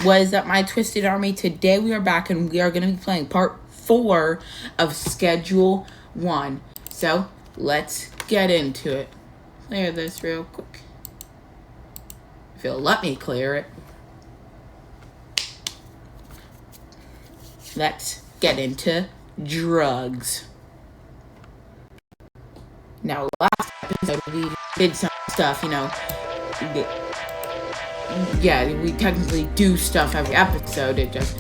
was My Twisted Army. Today we are back and we are going to be playing part 4 of Schedule 1. So, let's get into it. Clear this real quick. If you'll let me clear it. Let's get into drugs. Now, last episode we did some stuff, yeah, we technically do stuff every episode. It just,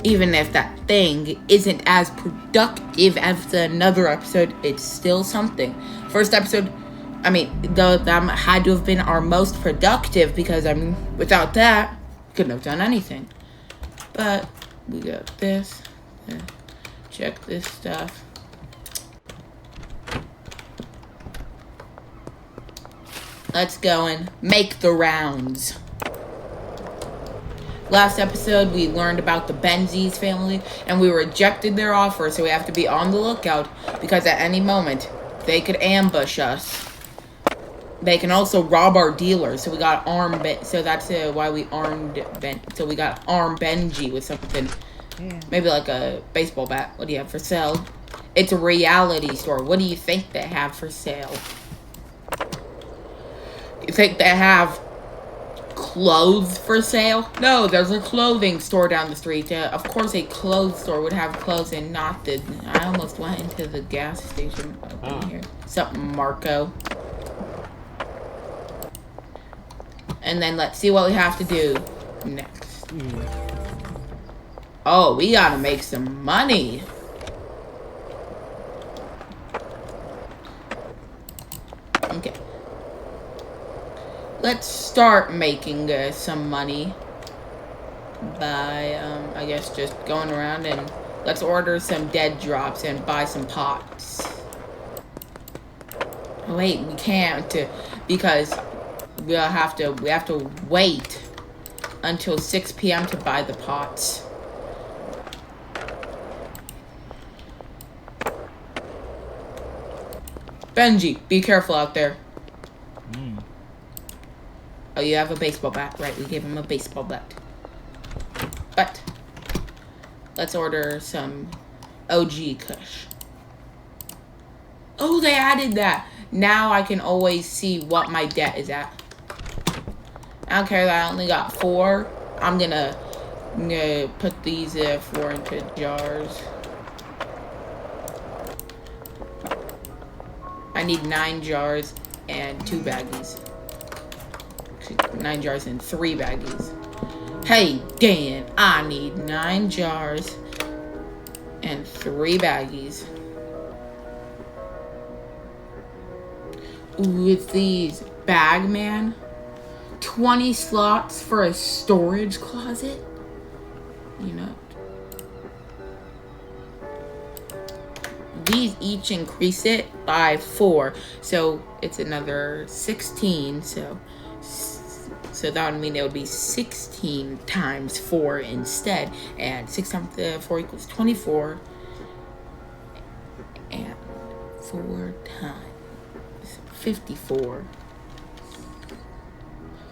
even if that thing isn't as productive as another episode, it's still something. First episode, that had to have been our most productive because, without that, we couldn't have done anything. But we got this. Check this stuff. Let's go and make the rounds. Last episode, we learned about the Benzies family, and we rejected their offer, so we have to be on the lookout, because at any moment, they could ambush us. They can also rob our dealers, so we got so that's why we armed so we got armed Benji with something, maybe like a baseball bat. What do you have for sale? It's a reality store. What do you think they have for sale? You think they have clothes for sale? No, there's a clothing store down the street. Of course, a clothes store would have clothes and not the... I almost went into the gas station over here. Something, Marco. And then let's see what we have to do next. Oh, we gotta make some money. Okay. Let's start making some money by, I guess, just going around and let's order some dead drops and buy some pots. Oh, wait, we can't because we have to wait until 6 p.m. to buy the pots. Benji, be careful out there. Oh, you have a baseball bat, right? We gave him a baseball bat. But let's order some OG Kush. Oh, they added that. Now I can always see what my debt is at. I don't care that I only got 4. I'm gonna put these 4 into jars. I need 9 jars and 2 baggies. 9 jars and 3 baggies. Hey, Dan, I need 9 jars and 3 baggies. With these Bagman, 20 slots for a storage closet. These each increase it by 4, so it's another 16. So that would mean it would be 16 times 4 instead. And 6 times 4 equals 24. And 4 times 54.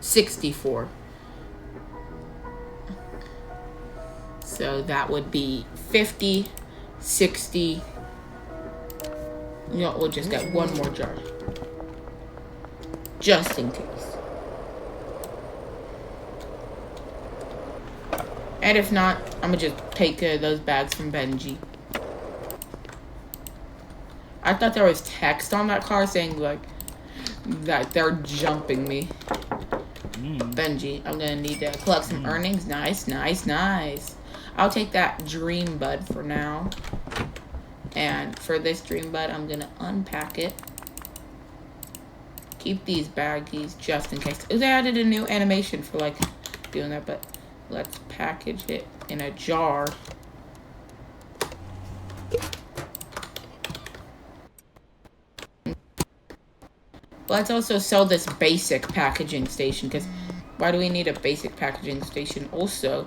64. So that would be 50, 60. We'll just get 1 more jar. Just in case. And if not, I'm gonna just take those bags from Benji. I thought there was text on that car saying, like, that they're jumping me. Benji, I'm gonna need to collect some earnings. Nice, nice, nice. I'll take that dream bud for now. And for this dream bud, I'm gonna unpack it. Keep these baggies just in case. They added a new animation for, like, doing that, but... let's package it in a jar. Let's also sell this basic packaging station, because why do we need a basic packaging station also?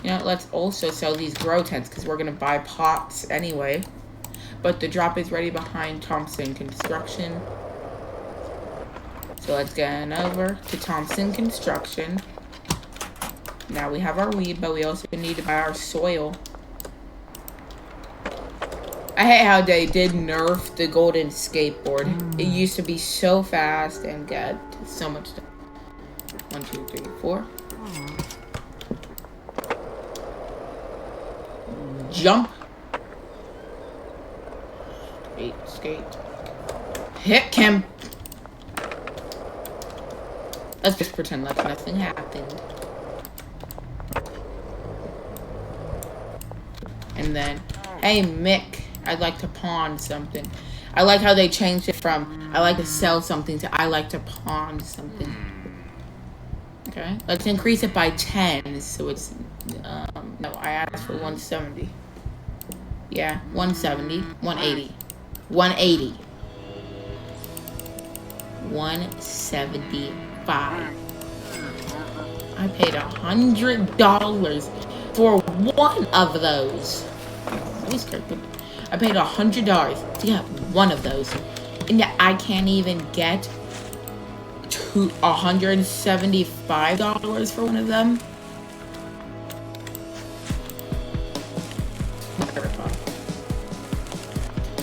Let's also sell these grow tents, because we're going to buy pots anyway. But the drop is ready behind Thompson Construction. So let's get over to Thompson Construction. Now we have our weed, but we also need to buy our soil. I hate how they did nerf the golden skateboard. It used to be so fast and get so much stuff. 1, 2, 3, 4. Jump. Skate. Hit him. Let's just pretend like nothing happened. And then, hey Mick, I'd like to pawn something. I like how they changed it from I like to sell something to I like to pawn something. Okay, let's increase it by 10. So it's, no, I asked for 170. Yeah, 170, 180, 180, 175. I paid $100 for one of those. I paid $100 to get one of those, and yet I can't even get $175 for one of them.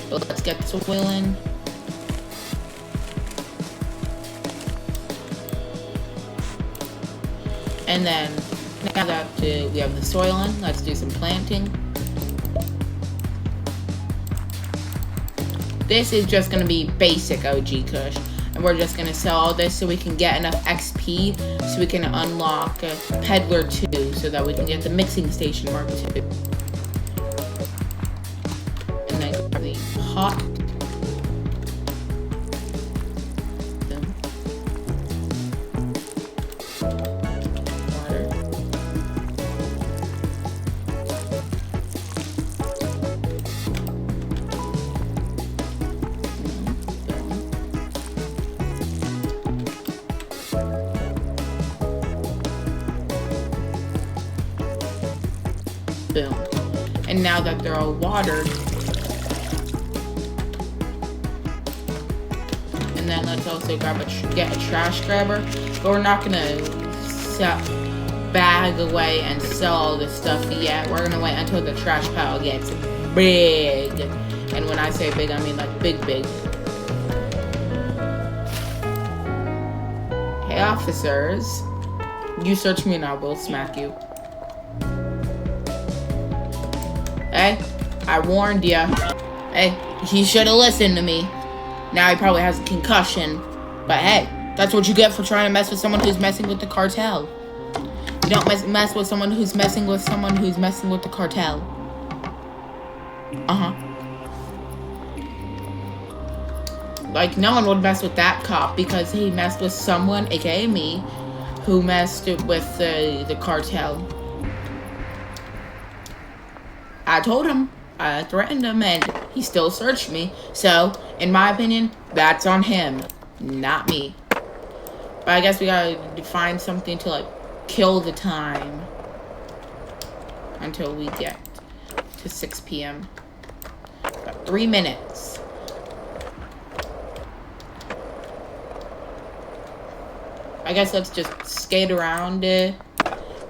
So let's get this oil in. And then now that we have the soil in, let's do some planting. This is just going to be basic OG Kush. And we're just going to sell all this so we can get enough XP so we can unlock Peddler 2 so that we can get the mixing station Mark 2. And then grab the pot. Boom. And now that they're all watered, and then let's also grab get a trash grabber, but we're not gonna bag away and sell all this stuff yet. We're gonna wait until the trash pile gets big, and when I say big, I mean like big. Hey officers, you search me and I will smack you. Hey, I warned ya. Hey, he should have listened to me. Now he probably has a concussion. But hey, that's what you get for trying to mess with someone who's messing with the cartel. You don't mess with someone who's messing with someone who's messing with the cartel. Like, no one would mess with that cop because he messed with someone, aka me, who messed with the cartel. I told him, I threatened him, and he still searched me. So, in my opinion, that's on him, not me. But I guess we gotta find something to, like, kill the time until we get to 6 p.m. About 3 minutes. I guess let's just skate around it.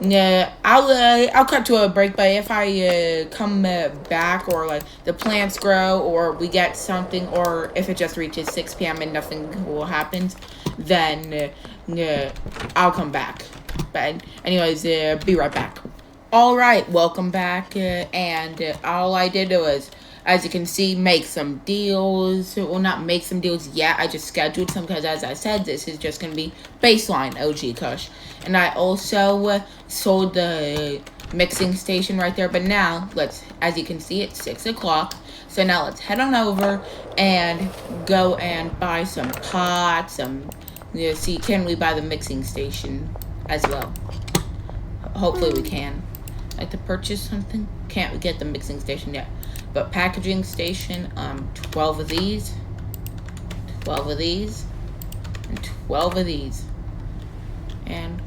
Yeah, I'll cut to a break, but if I come back, or like the plants grow, or we get something, or if it just reaches 6 p.m. and nothing will happen, then I'll come back. But anyways, be right back. All right, welcome back, and all I did was, as you can see, make some deals. Well, not make some deals yet. I just scheduled some because, as I said, this is just going to be baseline OG Kush. And I also sold the mixing station right there. But now, as you can see, it's 6 o'clock. So now let's head on over and go and buy some pots. See, can we buy the mixing station as well? Hopefully we can. Like to purchase something? Can't get the mixing station yet. But packaging station, 12 of these, 12 of these, and 12 of these. And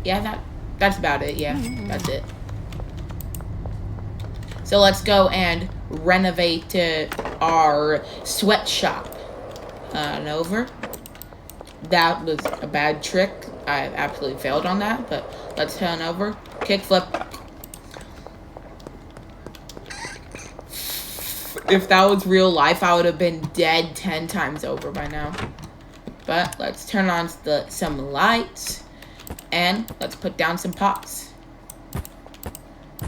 yeah, that's about it. Yeah, that's it. So let's go and renovate our sweatshop. And over. That was a bad trick. I absolutely failed on that, but let's turn over. Kickflip. If that was real life, I would have been dead 10 times over by now. But let's turn on some lights. And let's put down some pots.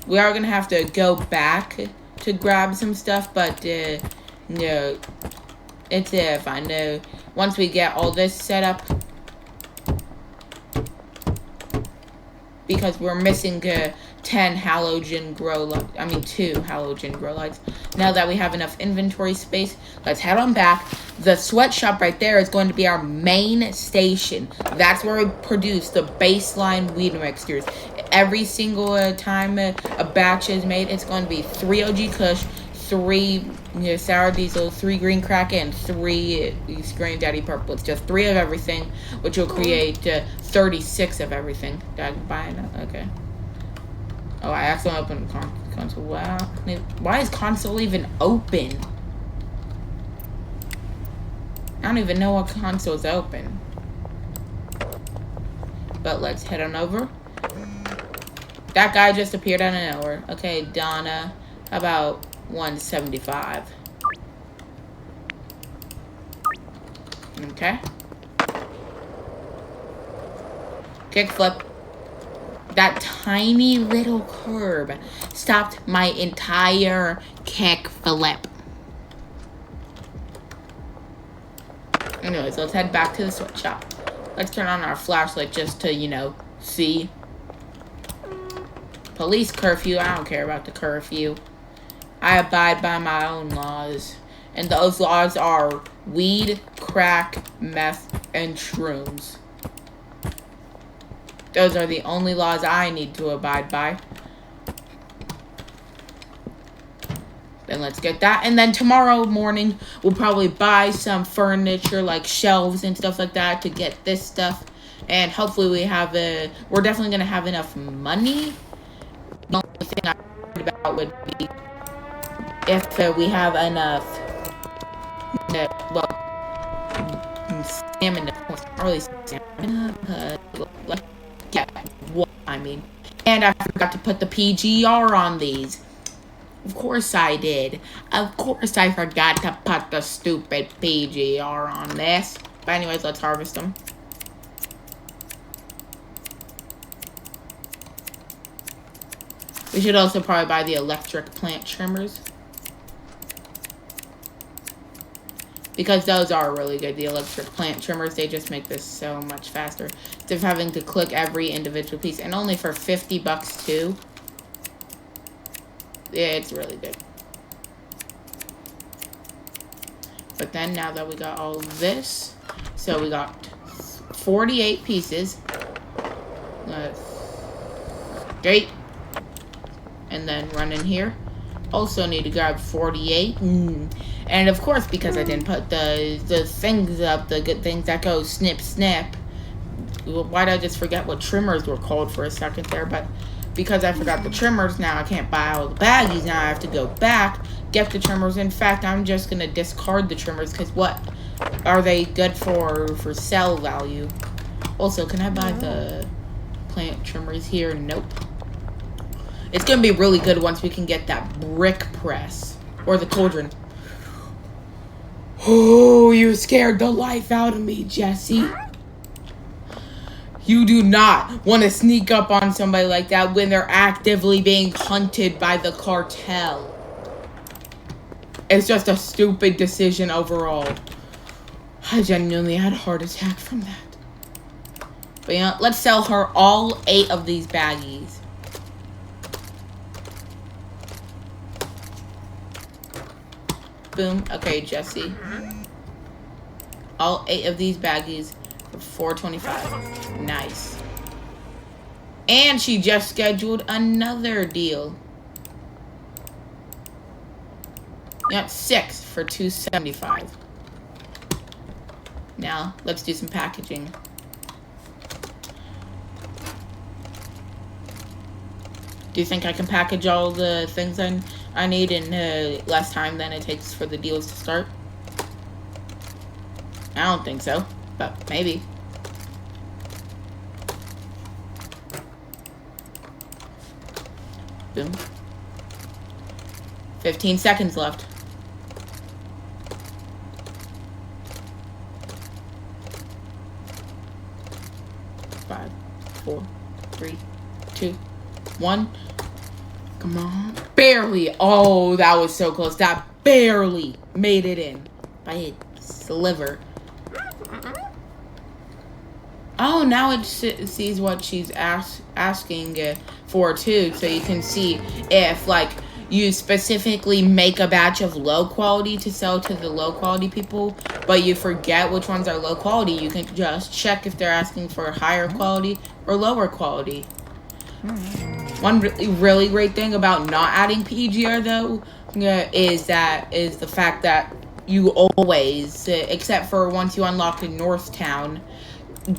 We are going to have to go back to grab some stuff, but no, it's fine. No, once we get all this set up, because we're missing 10 halogen grow lights. I mean 2 halogen grow lights. Now that we have enough inventory space, let's head on back. The sweatshop right there is going to be our main station. That's where we produce the baseline weed mixtures. Every single time a batch is made, it's going to be 3 OG Kush, 3 sour diesel, 3 green crack, and 3 Scream Daddy purple. It's just 3 of everything, which will create 36 of everything. Did I buy it? Okay. Oh, I accidentally opened console. Wow. Why is console even open? I don't even know what console's open. But let's head on over. That guy just appeared out of nowhere. Okay, Donna. How about 175? Okay. Kickflip. That tiny little curb stopped my entire kickflip. Anyways, let's head back to the sweatshop. Let's turn on our flashlight just to, see. Police curfew. I don't care about the curfew. I abide by my own laws. And those laws are weed, crack, meth, and shrooms. Those are the only laws I need to abide by. Then let's get that. And then tomorrow morning, we'll probably buy some furniture, like shelves and stuff like that, to get this stuff. And hopefully we're definitely going to have enough money. The only thing I worried about would be if we have enough, stamina. Not really stamina, but yeah, what I mean. And I forgot to put the PGR on these. Of course I did. Of course I forgot to put the stupid PGR on this. But anyways, let's harvest them. We should also probably buy the electric plant trimmers. Because those are really good, the electric plant trimmers. They just make this so much faster. Instead of having to click every individual piece. And only for 50 bucks too. Yeah, it's really good. But then now that we got all of this. So we got 48 pieces. Great. And then run in here. Also need to grab 48. And of course, because I didn't put the things up, the good things that go snip, snip. Why did I just forget what trimmers were called for a second there? But because I forgot the trimmers, now I can't buy all the baggies. Now I have to go back, get the trimmers. In fact, I'm just going to discard the trimmers because what are they good for sell value? Also, can I buy the plant trimmers here? Nope. It's going to be really good once we can get that brick press or the cauldron. Oh, you scared the life out of me, Jesse. You do not want to sneak up on somebody like that when they're actively being hunted by the cartel. It's just a stupid decision overall. I genuinely had a heart attack from that. But yeah, let's sell her all 8 of these baggies. Boom. Okay, Jesse. All 8 of these baggies for $4.25. Nice. And she just scheduled another deal. Yep, 6 for $2.75. Now, let's do some packaging. Do you think I can package all the things I need in less time than it takes for the deals to start? I don't think so, but maybe. Boom. 15 seconds left. Five, 4, 3, 2, 1. Come on. Barely. Oh, that was so close. That barely made it in by a sliver. Oh, now it sees what she's asking for, too. So you can see if, like, you specifically make a batch of low quality to sell to the low quality people, but you forget which ones are low quality. You can just check if they're asking for higher quality or lower quality. One really great thing about not adding PGR, though, is the fact that you always, except for once you unlock in Northtown,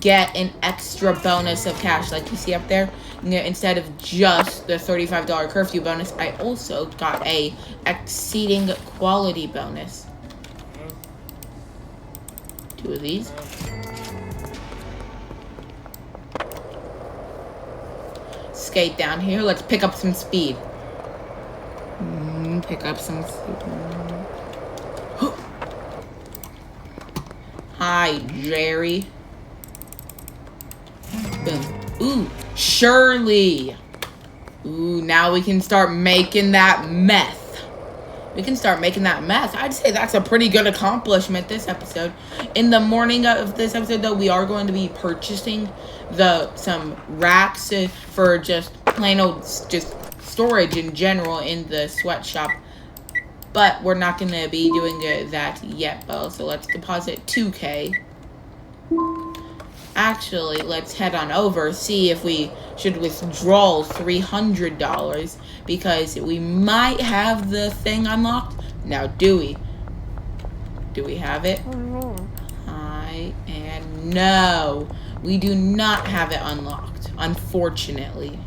get an extra bonus of cash, like you see up there. Instead of just the $35 curfew bonus, I also got a exceeding quality bonus. 2 of these. Skate down here. Let's pick up some speed. Pick up some speed. Hi, Jerry. Boom. Ooh, Sherlly. Ooh, now we can start making that meth. I'd say that's a pretty good accomplishment this episode. In the morning of this episode, though, we are going to be purchasing some racks for just plain old just storage in general in the sweatshop. But we're not going to be doing that yet, though. So let's deposit 2K. Actually, let's head on over, see if we should withdraw $300, because we might have the thing unlocked. Now, do we? Do we have it? No. We do not have it unlocked, unfortunately.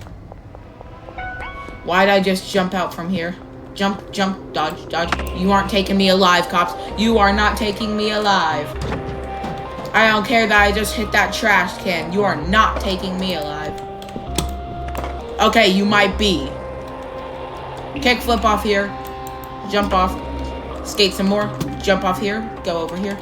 Why'd I just jump out from here? Jump, jump, dodge, dodge. You aren't taking me alive, cops. You are not taking me alive. I don't care that I just hit that trash can. You are not taking me alive. Okay, you might be. Kickflip off here. Jump off. Skate some more. Jump off here. Go over here.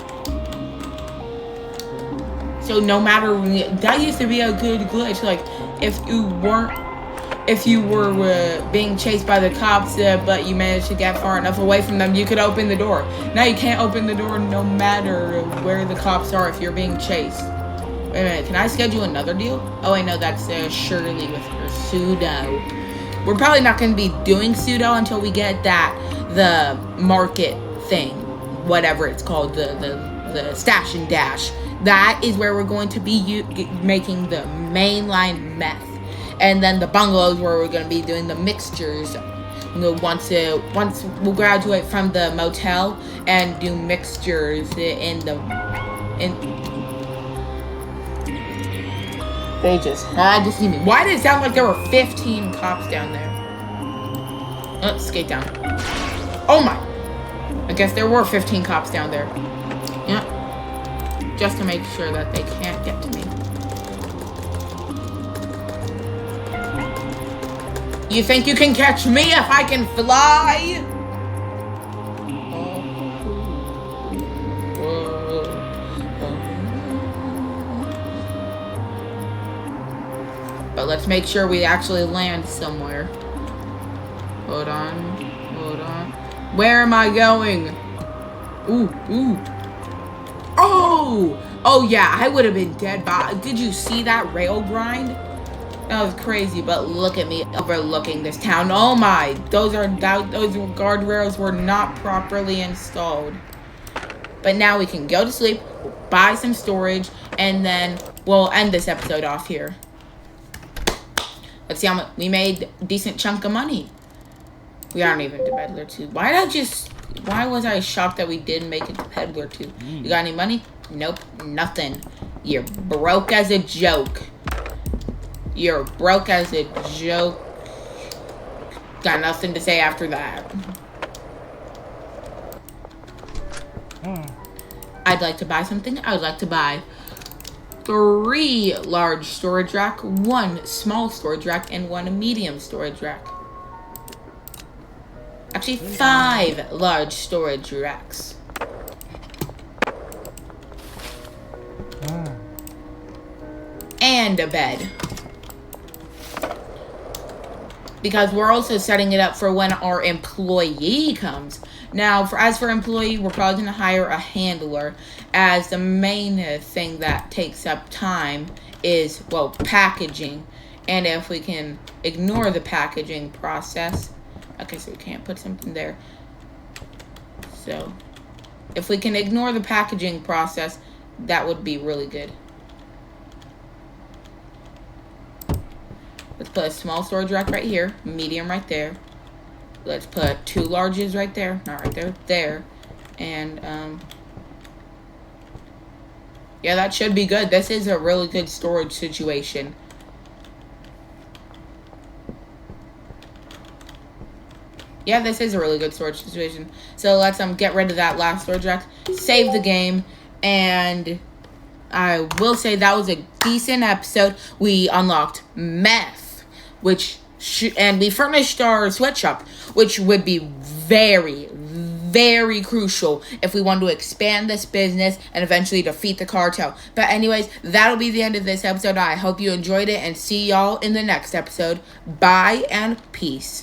So no matter, that used to be a good glitch. Like, if you were being chased by the cops, but you managed to get far enough away from them, you could open the door. Now you can't open the door no matter where the cops are if you're being chased. Wait a minute, can I schedule another deal? Oh, I know, that's Sherlly with her pseudo. We're probably not going to be doing pseudo until we get the market thing, whatever it's called, the stash and dash. That is where we're going to be making the mainline meth. And then the bungalows where we're going to be doing the mixtures. Once we'll graduate from the motel and do mixtures in. They just had to see me. Why did it sound like there were 15 cops down there? Let's skate down. Oh my! I guess there were 15 cops down there. Yeah. Just to make sure that they can't get to me. You think you can catch me if I can fly? But let's make sure we actually land somewhere. Hold on. Where am I going? Ooh. Oh yeah, I would have been dead by. Did you see that rail grind? That was crazy, but look at me overlooking this town. Oh my, those guardrails were not properly installed. But now we can go to sleep, buy some storage, and then we'll end this episode off here. Let's see how much we made. A decent chunk of money. We aren't even to Peddler 2. Why was I shocked that we did make it to Peddler 2? You got any money? Nope, nothing. You're broke as a joke. You're broke as a joke. Got nothing to say after that. I'd like to buy something. I would like to buy 3 large storage rack, 1 small storage rack, and 1 medium storage rack. Actually, 5 large storage racks. And a bed. Because we're also setting it up for when our employee comes. Now, as for employee, we're probably going to hire a handler, as the main thing that takes up time is, well, packaging. And if we can ignore the packaging process, okay, so we can't put something there. So, if we can ignore the packaging process, that would be really good. Let's put a small storage rack right here, medium right there. Let's put 2 larges right there, not right there, there. And, yeah, that should be good. This is a really good storage situation. Yeah, this is a really good storage situation. So let's get rid of that last storage rack, save the game, and I will say that was a decent episode. We unlocked meth, and we furnished our sweatshop, which would be very, very crucial if we want to expand this business and eventually defeat the cartel. But anyways, that'll be the end of this episode. I hope you enjoyed it, and see y'all in the next episode. Bye and peace.